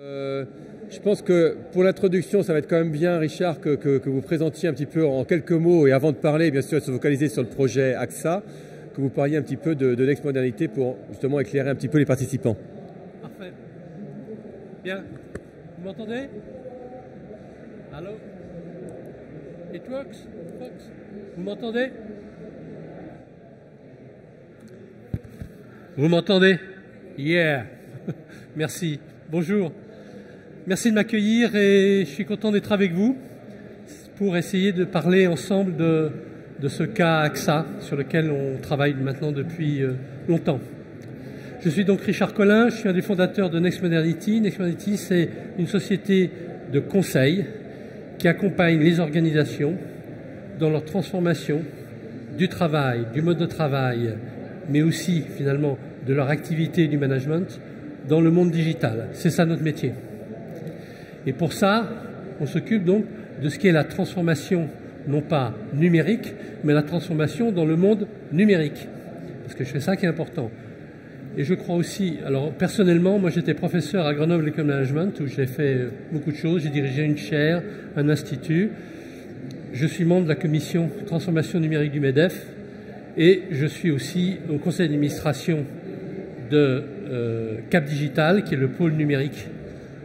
Je pense que pour l'introduction, ça va être quand même bien, Richard, que vous présentiez un petit peu en quelques mots, et avant de parler, bien sûr, de se focaliser sur le projet AXA, que vous parliez un petit peu de l'ex-modernité pour justement éclairer un petit peu les participants. Parfait. Bien. Vous m'entendez? Allô? It works? Vous m'entendez? Vous m'entendez? Yeah. Merci. Bonjour. Merci de m'accueillir et je suis content d'être avec vous pour essayer de parler ensemble de ce cas AXA sur lequel on travaille maintenant depuis longtemps. Je suis donc Richard Collin, je suis un des fondateurs de Next Modernity. Next Modernity, c'est une société de conseil qui accompagne les organisations dans leur transformation du travail, du mode de travail, mais aussi finalement de leur activité et du management dans le monde digital. C'est ça notre métier. Et pour ça, on s'occupe donc de ce qui est la transformation, non pas numérique, mais la transformation dans le monde numérique. Parce que c'est ça qui est important. Et je crois aussi, alors personnellement, moi j'étais professeur à Grenoble École Management, où j'ai fait beaucoup de choses. J'ai dirigé une chaire, un institut. Je suis membre de la commission transformation numérique du MEDEF. Et je suis aussi au conseil d'administration de Cap Digital, qui est le pôle numérique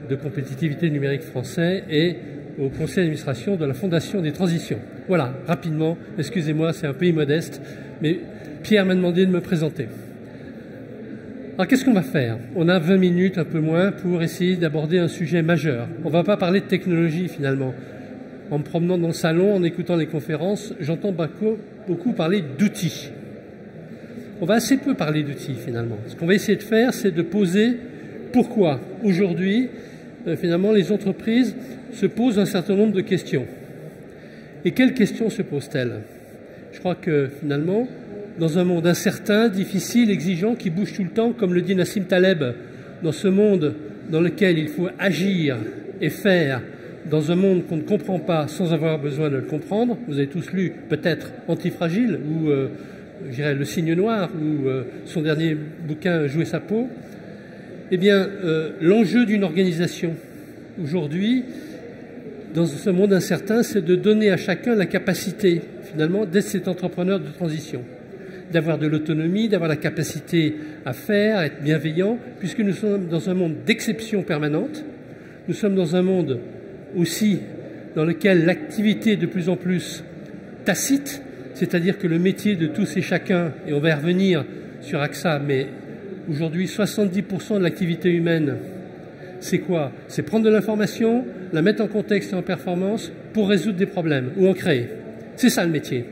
de compétitivité numérique français, et au conseil d'administration de la Fondation des Transitions. Voilà, rapidement, excusez-moi, c'est un pays modeste, mais Pierre m'a demandé de me présenter. Alors qu'est-ce qu'on va faire? On a 20 minutes, un peu moins, pour essayer d'aborder un sujet majeur. On ne va pas parler de technologie finalement. En me promenant dans le salon, en écoutant les conférences, j'entends beaucoup parler d'outils. On va assez peu parler d'outils finalement. Ce qu'on va essayer de faire, c'est de poser pourquoi aujourd'hui, finalement, les entreprises se posent un certain nombre de questions. Et quelles questions se posent-elles? Je crois que finalement, dans un monde incertain, difficile, exigeant, qui bouge tout le temps, comme le dit Nassim Taleb, dans ce monde dans lequel il faut agir et faire, dans un monde qu'on ne comprend pas sans avoir besoin de le comprendre. Vous avez tous lu peut-être Antifragile ou je dirais Le Cygne Noir ou son dernier bouquin Jouer sa peau. Eh bien, l'enjeu d'une organisation aujourd'hui, dans ce monde incertain, c'est de donner à chacun la capacité, finalement, d'être cet entrepreneur de transition, d'avoir de l'autonomie, d'avoir la capacité à faire, à être bienveillant, puisque nous sommes dans un monde d'exception permanente. Nous sommes dans un monde aussi dans lequel l'activité est de plus en plus tacite, c'est-à-dire que le métier de tous et chacun, et on va y revenir sur AXA, mais aujourd'hui 70% de l'activité humaine, c'est quoi? C'est prendre de l'information, la mettre en contexte et en performance pour résoudre des problèmes ou en créer. C'est ça le métier.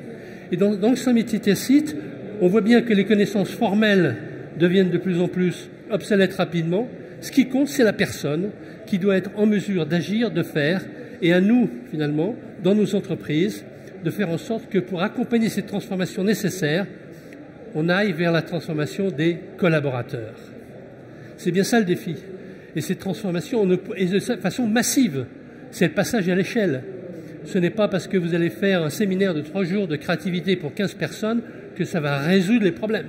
Et dans ce métier tacite, on voit bien que les connaissances formelles deviennent de plus en plus obsolètes rapidement. Ce qui compte, c'est la personne qui doit être en mesure d'agir, de faire, et à nous, finalement, dans nos entreprises, de faire en sorte que pour accompagner cette transformation nécessaire, on aille vers la transformation des collaborateurs. C'est bien ça le défi. Et cette transformation est de façon massive. C'est le passage à l'échelle. Ce n'est pas parce que vous allez faire un séminaire de 3 jours de créativité pour 15 personnes que ça va résoudre les problèmes.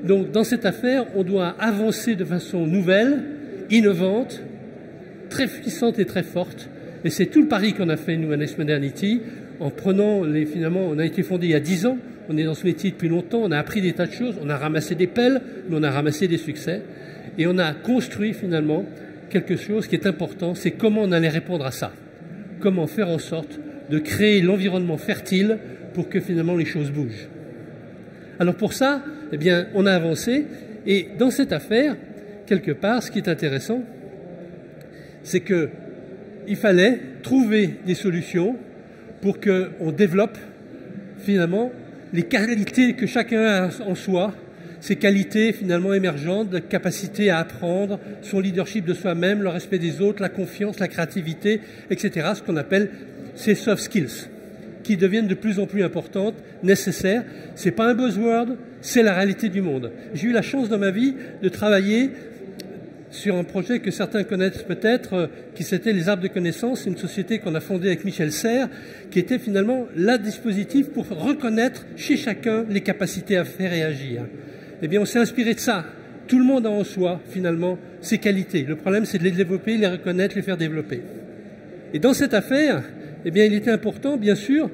Donc, dans cette affaire, on doit avancer de façon nouvelle, innovante, très puissante et très forte. Et c'est tout le pari qu'on a fait, nous, à Next Modernity, en prenant finalement, on a été fondé il y a 10 ans, on est dans ce métier depuis longtemps, on a appris des tas de choses, on a ramassé des pelles, mais on a ramassé des succès. Et on a construit, finalement, quelque chose qui est important, c'est comment on allait répondre à ça. Comment faire en sorte de créer l'environnement fertile pour que, finalement, les choses bougent. Alors pour ça, eh bien, on a avancé, et dans cette affaire, quelque part, ce qui est intéressant, c'est qu'il fallait trouver des solutions pour qu'on développe, finalement, les qualités que chacun a en soi, ces qualités, finalement, émergentes, la capacité à apprendre, son leadership de soi-même, le respect des autres, la confiance, la créativité, etc., ce qu'on appelle ces soft skills, qui deviennent de plus en plus importantes, nécessaires. C'est pas un buzzword, c'est la réalité du monde. J'ai eu la chance dans ma vie de travailler sur un projet que certains connaissent peut-être, qui c'était les Arbres de Connaissances, une société qu'on a fondée avec Michel Serres, qui était finalement le dispositif pour reconnaître chez chacun les capacités à faire et agir. Eh bien, on s'est inspiré de ça. Tout le monde a en soi, finalement, ses qualités. Le problème, c'est de les développer, les reconnaître, les faire développer. Et dans cette affaire, eh bien, il était important, bien sûr,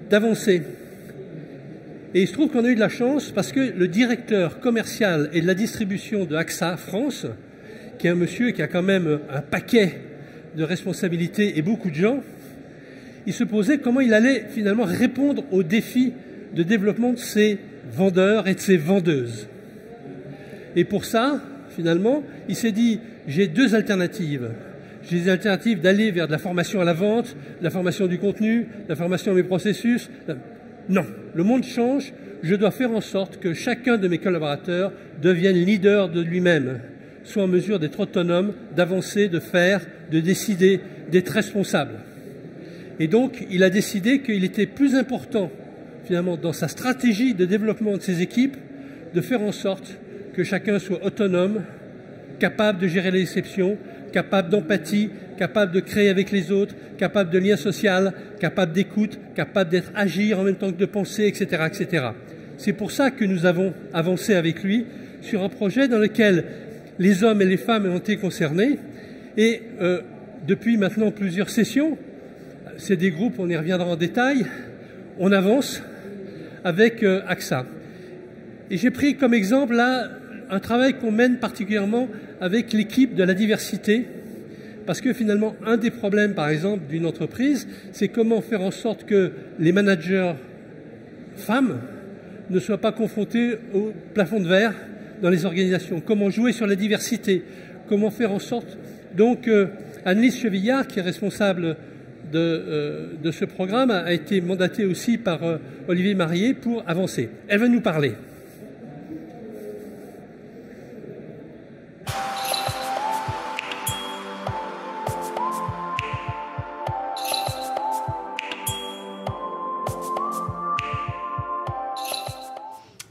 d'avancer. Et il se trouve qu'on a eu de la chance parce que le directeur commercial et de la distribution de AXA France, qui est un monsieur qui a quand même un paquet de responsabilités et beaucoup de gens, il se posait comment il allait finalement répondre aux défis de développement de ses vendeurs et de ses vendeuses. Et pour ça, finalement, il s'est dit, j'ai deux alternatives. J'ai des alternatives d'aller vers de la formation à la vente, de la formation du contenu, de la formation à mes processus. Non, le monde change, je dois faire en sorte que chacun de mes collaborateurs devienne leader de lui-même, soit en mesure d'être autonome, d'avancer, de faire, de décider, d'être responsable. Et donc, il a décidé qu'il était plus important, finalement, dans sa stratégie de développement de ses équipes, de faire en sorte que chacun soit autonome, capable de gérer les exceptions, capable d'empathie, capable de créer avec les autres, capable de lien social, capable d'écoute, capable d'être agir en même temps que de penser, etc., etc. C'est pour ça que nous avons avancé avec lui sur un projet dans lequel les hommes et les femmes ont été concernés. Et depuis maintenant plusieurs sessions, c'est des groupes, on y reviendra en détail, on avance avec AXA. Et j'ai pris comme exemple là un travail qu'on mène particulièrement avec l'équipe de la diversité, parce que finalement, un des problèmes, par exemple, d'une entreprise, c'est comment faire en sorte que les managers femmes ne soient pas confrontés au plafond de verre dans les organisations. Comment jouer sur la diversité, comment faire en sorte... Donc, Annelise Chevillard, qui est responsable de ce programme, a été mandatée aussi par Olivier Marié pour avancer. Elle va nous parler.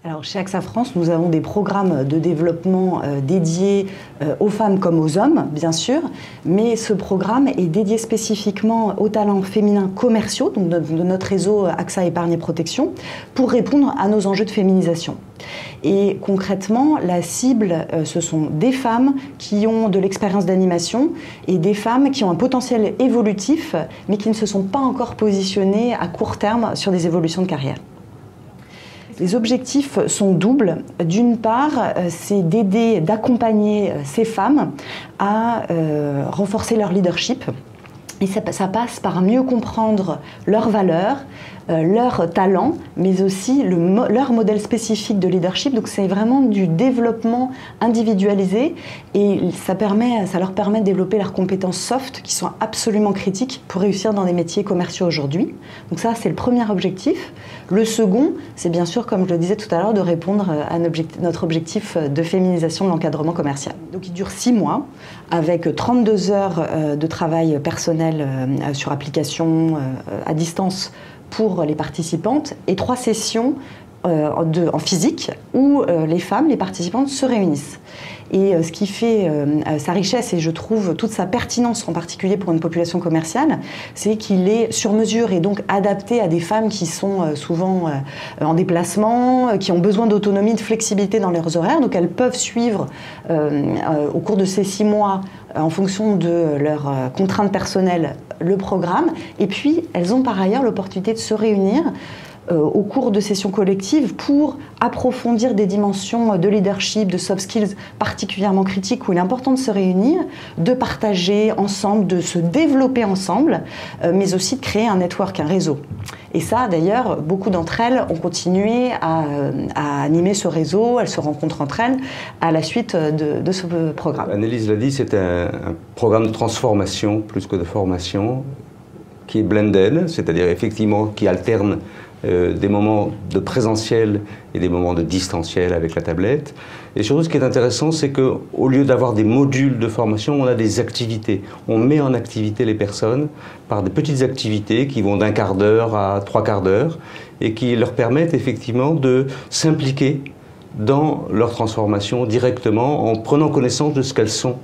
Alors, chez AXA France, nous avons des programmes de développement dédiés aux femmes comme aux hommes, bien sûr, mais ce programme est dédié spécifiquement aux talents féminins commerciaux, donc de notre réseau AXA Épargne et Protection, pour répondre à nos enjeux de féminisation. Et concrètement, la cible, ce sont des femmes qui ont de l'expérience d'animation et des femmes qui ont un potentiel évolutif, mais qui ne se sont pas encore positionnées à court terme sur des évolutions de carrière. Les objectifs sont doubles. D'une part, c'est d'aider, d'accompagner ces femmes à renforcer leur leadership. Et ça passe par mieux comprendre leurs valeurs, leurs talents, mais aussi leur modèle spécifique de leadership. Donc c'est vraiment du développement individualisé et ça leur permet de développer leurs compétences soft qui sont absolument critiques pour réussir dans des métiers commerciaux aujourd'hui. Donc ça, c'est le premier objectif. Le second, c'est bien sûr, comme je le disais tout à l'heure, de répondre à notre objectif de féminisation de l'encadrement commercial. Donc il dure 6 mois avec 32 heures de travail personnel sur application à distance pour les participantes et 3 sessions en physique où les femmes, les participantes, se réunissent. Et ce qui fait sa richesse et je trouve toute sa pertinence, en particulier pour une population commerciale, c'est qu'il est sur mesure et donc adapté à des femmes qui sont souvent en déplacement, qui ont besoin d'autonomie, de flexibilité dans leurs horaires. Donc elles peuvent suivre au cours de ces 6 mois, en fonction de leurs contraintes personnelles, le programme. Et puis elles ont par ailleurs l'opportunité de se réunir au cours de sessions collectives pour approfondir des dimensions de leadership, de soft skills particulièrement critiques où il est important de se réunir, de partager ensemble, de se développer ensemble, mais aussi de créer un network, un réseau. Et ça, d'ailleurs, beaucoup d'entre elles ont continué à animer ce réseau, elles se rencontrent entre elles à la suite de ce programme. Annelise l'a dit, c'est un programme de transformation plus que de formation qui est blended, c'est-à-dire effectivement qui alterne des moments de présentiel et des moments de distanciel avec la tablette. Et surtout, ce qui est intéressant, c'est qu'au lieu d'avoir des modules de formation, on a des activités. On met en activité les personnes par des petites activités qui vont d'1 quart d'heure à 3 quarts d'heure et qui leur permettent effectivement de s'impliquer dans leur transformation directement en prenant connaissance de ce qu'elles sont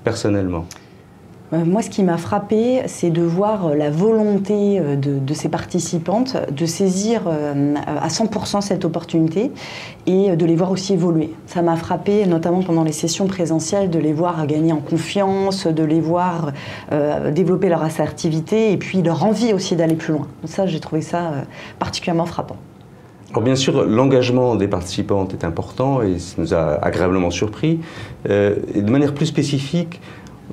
personnellement. Moi, ce qui m'a frappée, c'est de voir la volonté de ces participantes de saisir à 100% cette opportunité et de les voir aussi évoluer. Ça m'a frappée, notamment pendant les sessions présentielles, de les voir gagner en confiance, de les voir développer leur assertivité et puis leur envie aussi d'aller plus loin. Ça, j'ai trouvé ça particulièrement frappant. Alors bien sûr, l'engagement des participantes est important et ça nous a agréablement surpris. Et de manière plus spécifique,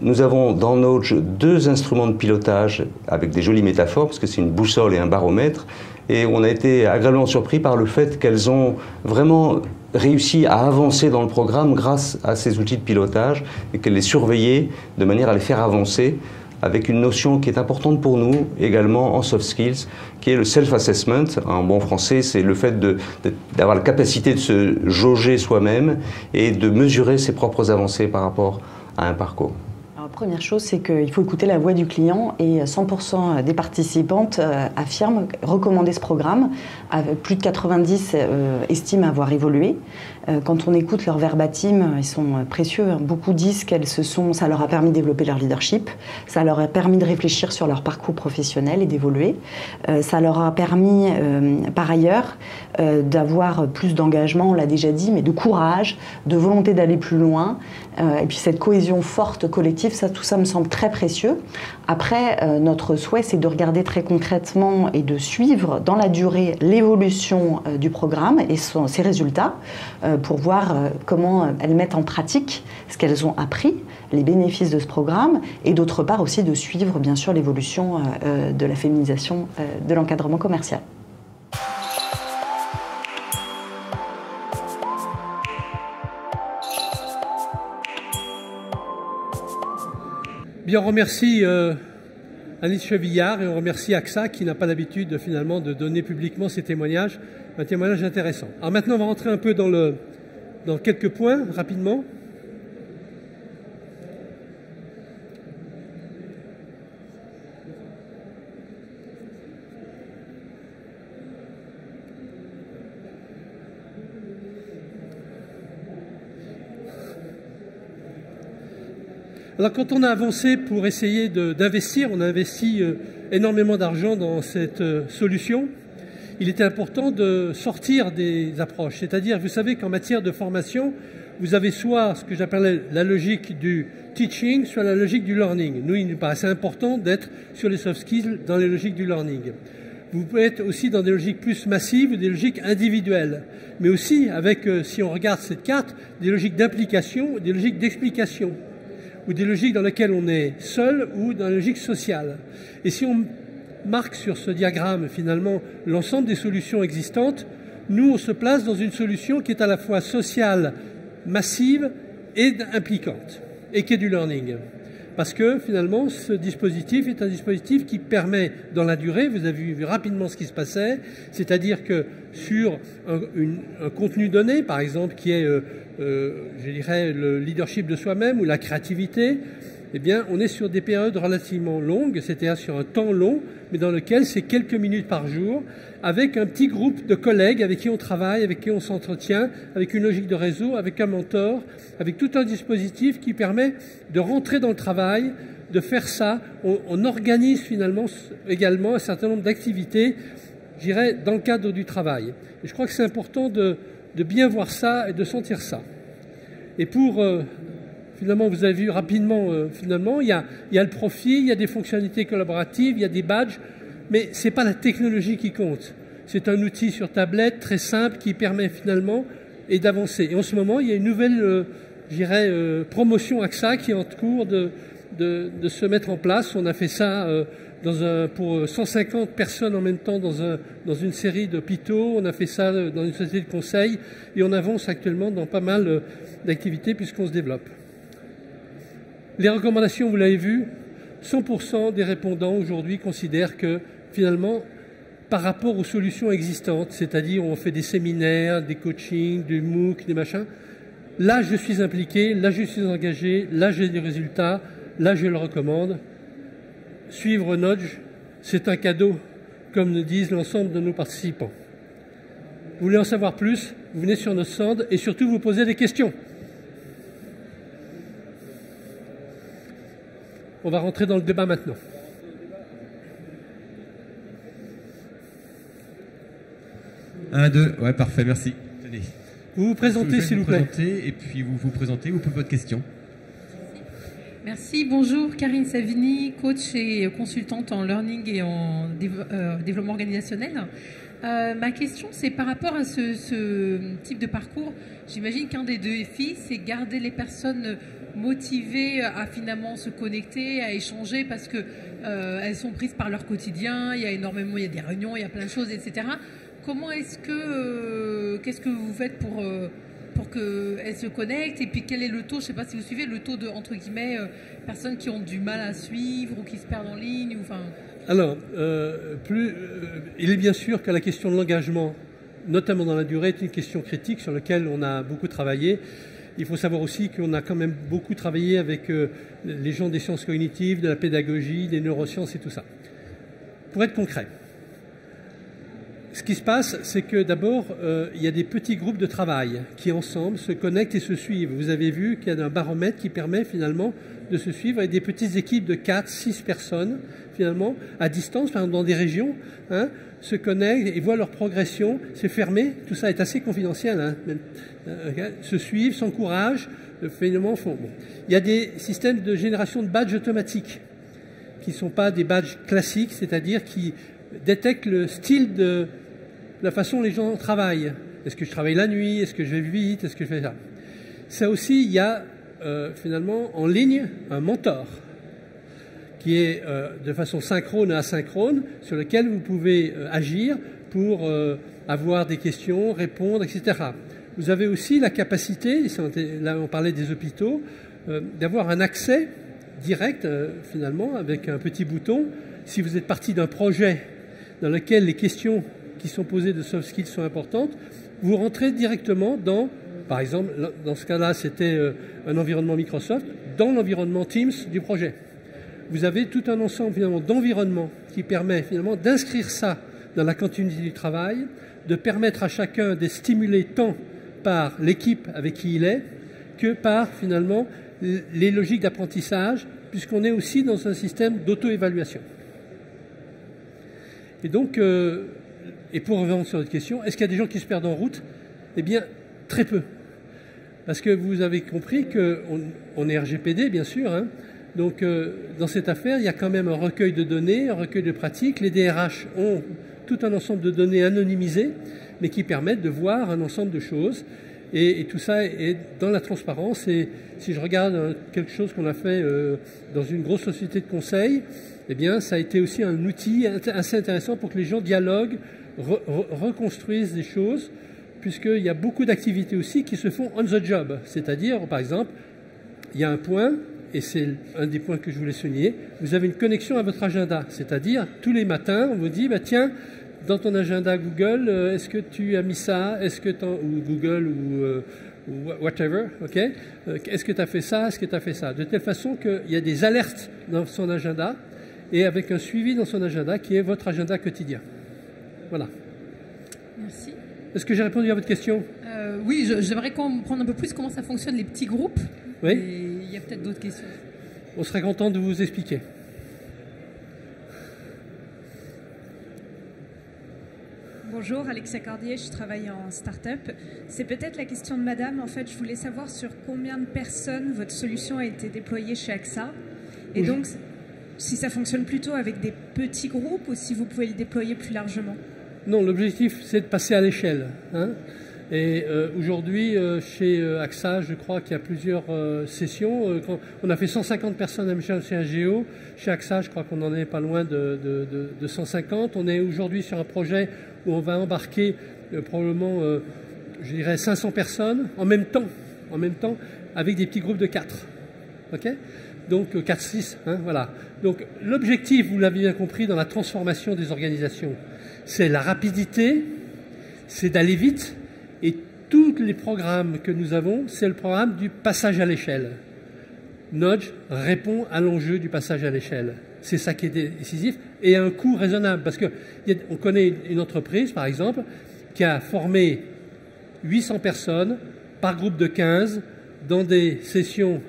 nous avons dans Nudge 2 instruments de pilotage avec des jolies métaphores, parce que c'est une boussole et un baromètre. Et on a été agréablement surpris par le fait qu'elles ont vraiment réussi à avancer dans le programme grâce à ces outils de pilotage et qu'elles les surveillaient de manière à les faire avancer avec une notion qui est importante pour nous également en soft skills, qui est le self-assessment. En bon français, c'est le fait d'avoir la capacité de se jauger soi-même et de mesurer ses propres avancées par rapport à un parcours. La première chose, c'est qu'il faut écouter la voix du client et 100% des participantes affirment recommander ce programme. Plus de 90 estiment avoir évolué. Quand on écoute leur verbatim, ils sont précieux. Beaucoup disent ça leur a permis de développer leur leadership, ça leur a permis de réfléchir sur leur parcours professionnel et d'évoluer. Ça leur a permis, par ailleurs, d'avoir plus d'engagement, on l'a déjà dit, mais de courage, de volonté d'aller plus loin. Et puis cette cohésion forte collective, tout ça me semble très précieux. Après, notre souhait, c'est de regarder très concrètement et de suivre dans la durée l'évolution du programme et ses résultats pour voir comment elles mettent en pratique ce qu'elles ont appris, les bénéfices de ce programme, et d'autre part aussi de suivre bien sûr l'évolution de la féminisation de l'encadrement commercial. Bien, on remercie Alice Chevillard et on remercie AXA qui n'a pas l'habitude finalement de donner publiquement ses témoignages, un témoignage intéressant. Alors maintenant, on va rentrer un peu dans quelques points rapidement. Alors quand on a avancé pour essayer d'investir, on a investi énormément d'argent dans cette solution, il était important de sortir des approches. C'est-à-dire, vous savez qu'en matière de formation, vous avez soit ce que j'appelais la logique du teaching, soit la logique du learning. Nous, il nous paraissait important d'être sur les soft skills dans les logiques du learning. Vous pouvez être aussi dans des logiques plus massives ou des logiques individuelles, mais aussi avec, si on regarde cette carte, des logiques d'implication, des logiques d'explication, ou des logiques dans lesquelles on est seul ou dans la logique sociale. Et si on marque sur ce diagramme finalement l'ensemble des solutions existantes, nous on se place dans une solution qui est à la fois sociale, massive et impliquante, et qui est du learning. Parce que finalement ce dispositif est un dispositif qui permet dans la durée, vous avez vu rapidement ce qui se passait, c'est-à-dire que sur un contenu donné, par exemple, qui est je dirais le leadership de soi-même ou la créativité, eh bien, on est sur des périodes relativement longues, c'est-à-dire sur un temps long, mais dans lequel c'est quelques minutes par jour, avec un petit groupe de collègues avec qui on travaille, avec qui on s'entretient, avec une logique de réseau, avec un mentor, avec tout un dispositif qui permet de rentrer dans le travail, de faire ça. On organise finalement également un certain nombre d'activités, je dirais, dans le cadre du travail. Et je crois que c'est important de bien voir ça et de sentir ça. Et pour... finalement, vous avez vu rapidement, finalement, il y a le profil, il y a des fonctionnalités collaboratives, il y a des badges, mais ce n'est pas la technologie qui compte. C'est un outil sur tablette très simple qui permet finalement d'avancer. Et en ce moment, il y a une nouvelle, je dirais, promotion AXA qui est en cours de se mettre en place. On a fait ça pour 150 personnes en même temps dans une série d'hôpitaux. On a fait ça dans une société de conseil et on avance actuellement dans pas mal d'activités puisqu'on se développe. Les recommandations, vous l'avez vu, 100% des répondants aujourd'hui considèrent que finalement, par rapport aux solutions existantes, c'est-à-dire on fait des séminaires, des coachings, du MOOC, des machins, là je suis impliqué, là je suis engagé, là j'ai des résultats, là je le recommande. Suivre Nudge, c'est un cadeau, comme nous disent l'ensemble de nos participants. Vous voulez en savoir plus, vous venez sur notre stand et surtout vous posez des questions. On va rentrer dans le débat maintenant. Un, deux, ouais, parfait, merci. Tenez. Vous vous présentez, s'il vous plaît. Et puis vous vous présentez, vous posez votre question. Merci, bonjour, Karine Savini, coach et consultante en learning et en développement organisationnel. Ma question, c'est par rapport à ce type de parcours. J'imagine qu'un des deux défis, c'est garder les personnes motivées à finalement se connecter, à échanger, parce que elles sont prises par leur quotidien, il y a des réunions, il y a plein de choses, etc. Comment qu'est-ce que vous faites pour qu'elles se connectent, et puis quel est le taux, je ne sais pas si vous suivez, le taux de, entre guillemets, personnes qui ont du mal à suivre ou qui se perdent en ligne ou, enfin... Alors, il est bien sûr que la question de l'engagement, notamment dans la durée, est une question critique sur laquelle on a beaucoup travaillé. Il faut savoir aussi qu'on a quand même beaucoup travaillé avec les gens des sciences cognitives, de la pédagogie, des neurosciences et tout ça. Pour être concret, ce qui se passe, c'est que d'abord, il y a des petits groupes de travail qui ensemble se connectent et se suivent. Vous avez vu qu'il y a un baromètre qui permet finalement de se suivre avec des petites équipes de 4-6 personnes, finalement, à distance, par exemple dans des régions, hein, se connectent et voient leur progression. C'est fermé, tout ça est assez confidentiel, hein, se suivent, s'encouragent, finalement font. Bon. Il y a des systèmes de génération de badges automatiques qui ne sont pas des badges classiques, c'est-à-dire qui détectent le style de la façon dont les gens travaillent. Est-ce que je travaille la nuit? Est-ce que je vais vite? Est-ce que je fais ça? Ça aussi, il y a finalement en ligne un mentor qui est de façon synchrone et asynchrone, sur lequel vous pouvez agir pour avoir des questions, répondre, etc. Vous avez aussi la capacité, là on parlait des hôpitaux, d'avoir un accès direct finalement avec un petit bouton. Si vous êtes parti d'un projet dans lequel les questions qui sont posées de soft skills sont importantes, vous rentrez directement dans, par exemple, dans ce cas-là, c'était un environnement Microsoft, dans l'environnement Teams du projet. Vous avez tout un ensemble finalement d'environnements qui permet finalement d'inscrire ça dans la continuité du travail, de permettre à chacun d'être stimulé tant par l'équipe avec qui il est que par finalement les logiques d'apprentissage, puisqu'on est aussi dans un système d'auto-évaluation. Et donc, et pour revenir sur votre question, est-ce qu'il y a des gens qui se perdent en route? Eh bien, très peu. Parce que vous avez compris qu'on est RGPD, bien sûr, hein. Donc, dans cette affaire, il y a quand même un recueil de données, un recueil de pratiques. Les DRH ont tout un ensemble de données anonymisées, mais qui permettent de voir un ensemble de choses. Et tout ça est dans la transparence. Et si je regarde quelque chose qu'on a fait dans une grosse société de conseil, eh bien, ça a été aussi un outil assez intéressant pour que les gens dialoguent, reconstruisent des choses, puisqu'il y a beaucoup d'activités aussi qui se font on the job. C'est-à-dire, par exemple, il y a un point, et c'est un des points que je voulais souligner, vous avez une connexion à votre agenda. C'est-à-dire, tous les matins, on vous dit, bah, tiens, dans ton agenda Google, est-ce que tu as mis ça? Est-ce que ou Google ou whatever, ok? Est-ce que tu as fait ça? Est-ce que tu as fait ça? De telle façon qu'il y a des alertes dans son agenda et avec un suivi dans son agenda qui est votre agenda quotidien. Voilà. Merci. Est-ce que j'ai répondu à votre question? Oui, j'aimerais comprendre un peu plus comment ça fonctionne, les petits groupes. Oui. Et il y a peut-être d'autres questions. On serait content de vous expliquer. Bonjour, Alexia Cordier, je travaille en start-up. C'est peut-être la question de madame. En fait, je voulais savoir sur combien de personnes votre solution a été déployée chez AXA. Et donc, si ça fonctionne plutôt avec des petits groupes ou si vous pouvez le déployer plus largement. Non, l'objectif, c'est de passer à l'échelle. Hein. Et aujourd'hui, chez AXA, je crois qu'il y a plusieurs sessions. On a fait 150 personnes à Michel chez AGO. Chez AXA, je crois qu'on en est pas loin de 150. On est aujourd'hui sur un projet où on va embarquer probablement, je dirais, 500 personnes en même temps, avec des petits groupes de 4. OK ? Donc 4-6, hein, voilà. Donc l'objectif, vous l'avez bien compris, dans la transformation des organisations, c'est la rapidité, c'est d'aller vite, et tous les programmes que nous avons, c'est le programme du passage à l'échelle. Nudge répond à l'enjeu du passage à l'échelle. C'est ça qui est décisif, et à un coût raisonnable, parce qu'on connaît une entreprise, par exemple, qui a formé 800 personnes par groupe de 15 dans des sessions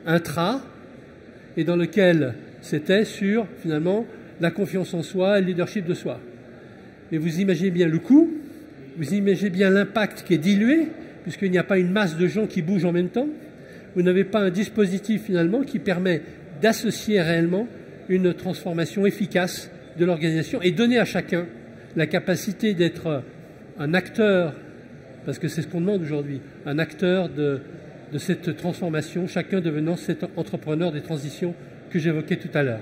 intra, et dans lequel c'était sur, finalement, la confiance en soi et le leadership de soi. Mais vous imaginez bien le coût, vous imaginez bien l'impact qui est dilué, puisqu'il n'y a pas une masse de gens qui bougent en même temps. Vous n'avez pas un dispositif, finalement, qui permet d'associer réellement une transformation efficace de l'organisation et donner à chacun la capacité d'être un acteur, parce que c'est ce qu'on demande aujourd'hui, un acteur de cette transformation, chacun devenant cet entrepreneur des transitions que j'évoquais tout à l'heure.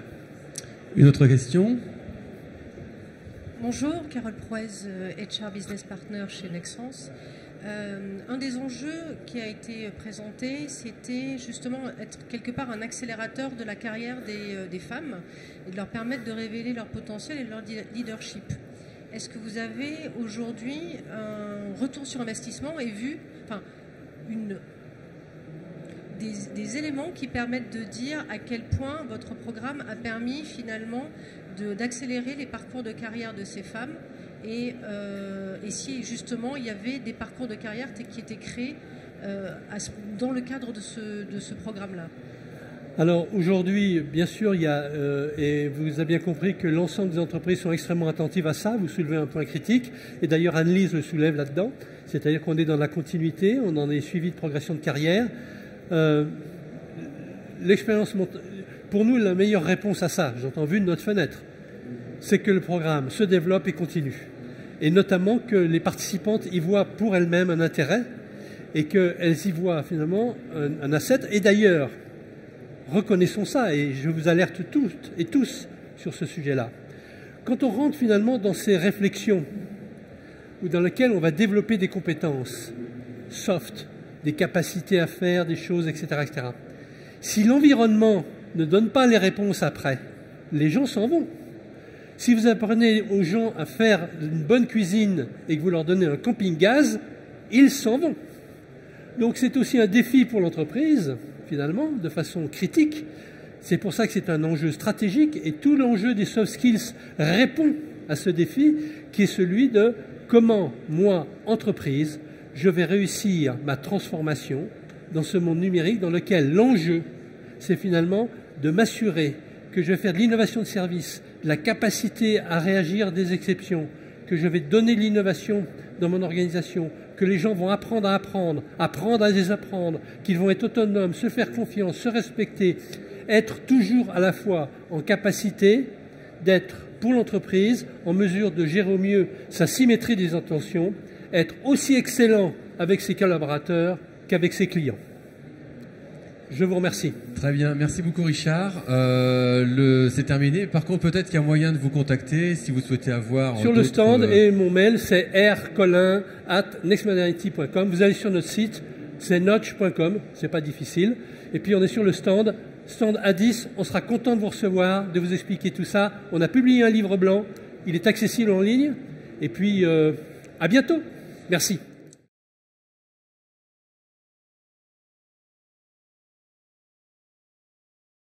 Une autre question? Bonjour, Carole Proez, HR Business Partner chez Nexence. Un des enjeux qui a été présenté, c'était justement être quelque part un accélérateur de la carrière des femmes et de leur permettre de révéler leur potentiel et leur leadership. Est-ce que vous avez aujourd'hui un retour sur investissement et vu des éléments qui permettent de dire à quel point votre programme a permis finalement d'accélérer les parcours de carrière de ces femmes et si justement il y avait des parcours de carrière qui étaient créés dans le cadre de ce programme-là? Alors aujourd'hui, bien sûr, il y a, et vous avez bien compris que l'ensemble des entreprises sont extrêmement attentives à ça, vous soulevez un point critique, et d'ailleurs Anne-Lise le soulève là-dedans, c'est-à-dire qu'on est dans la continuité, on en est suivi de progression de carrière. L'expérience, pour nous, la meilleure réponse à ça, j'entends vu de notre fenêtre, c'est que le programme se développe et continue. Et notamment que les participantes y voient pour elles-mêmes un intérêt et qu'elles y voient finalement un asset. Et d'ailleurs, reconnaissons ça, et je vous alerte toutes et tous sur ce sujet-là. Quand on rentre finalement dans ces réflexions ou dans lesquelles on va développer des compétences soft, des capacités à faire, des choses, etc., etc., si l'environnement ne donne pas les réponses après, les gens s'en vont. Si vous apprenez aux gens à faire une bonne cuisine et que vous leur donnez un camping-gaz, ils s'en vont. Donc c'est aussi un défi pour l'entreprise, finalement, de façon critique. C'est pour ça que c'est un enjeu stratégique et tout l'enjeu des soft skills répond à ce défi qui est celui de comment, moi, entreprise, je vais réussir ma transformation dans ce monde numérique dans lequel l'enjeu, c'est finalement de m'assurer que je vais faire de l'innovation de service, de la capacité à réagir à des exceptions, que je vais donner de l'innovation dans mon organisation, que les gens vont apprendre à apprendre, apprendre à désapprendre, qu'ils vont être autonomes, se faire confiance, se respecter, être toujours à la fois en capacité d'être pour l'entreprise en mesure de gérer au mieux sa symétrie des intentions, être aussi excellent avec ses collaborateurs qu'avec ses clients. Je vous remercie. Très bien, merci beaucoup Richard. C'est terminé. Par contre, peut-être qu'il y a moyen de vous contacter si vous souhaitez avoir... Sur le stand, et mon mail, c'est rcolin@nextmodernity.com. Vous allez sur notre site, c'est notch.com, c'est pas difficile. Et puis on est sur le stand A10, on sera content de vous recevoir, de vous expliquer tout ça. On a publié un livre blanc, il est accessible en ligne. Et puis, à bientôt. Merci.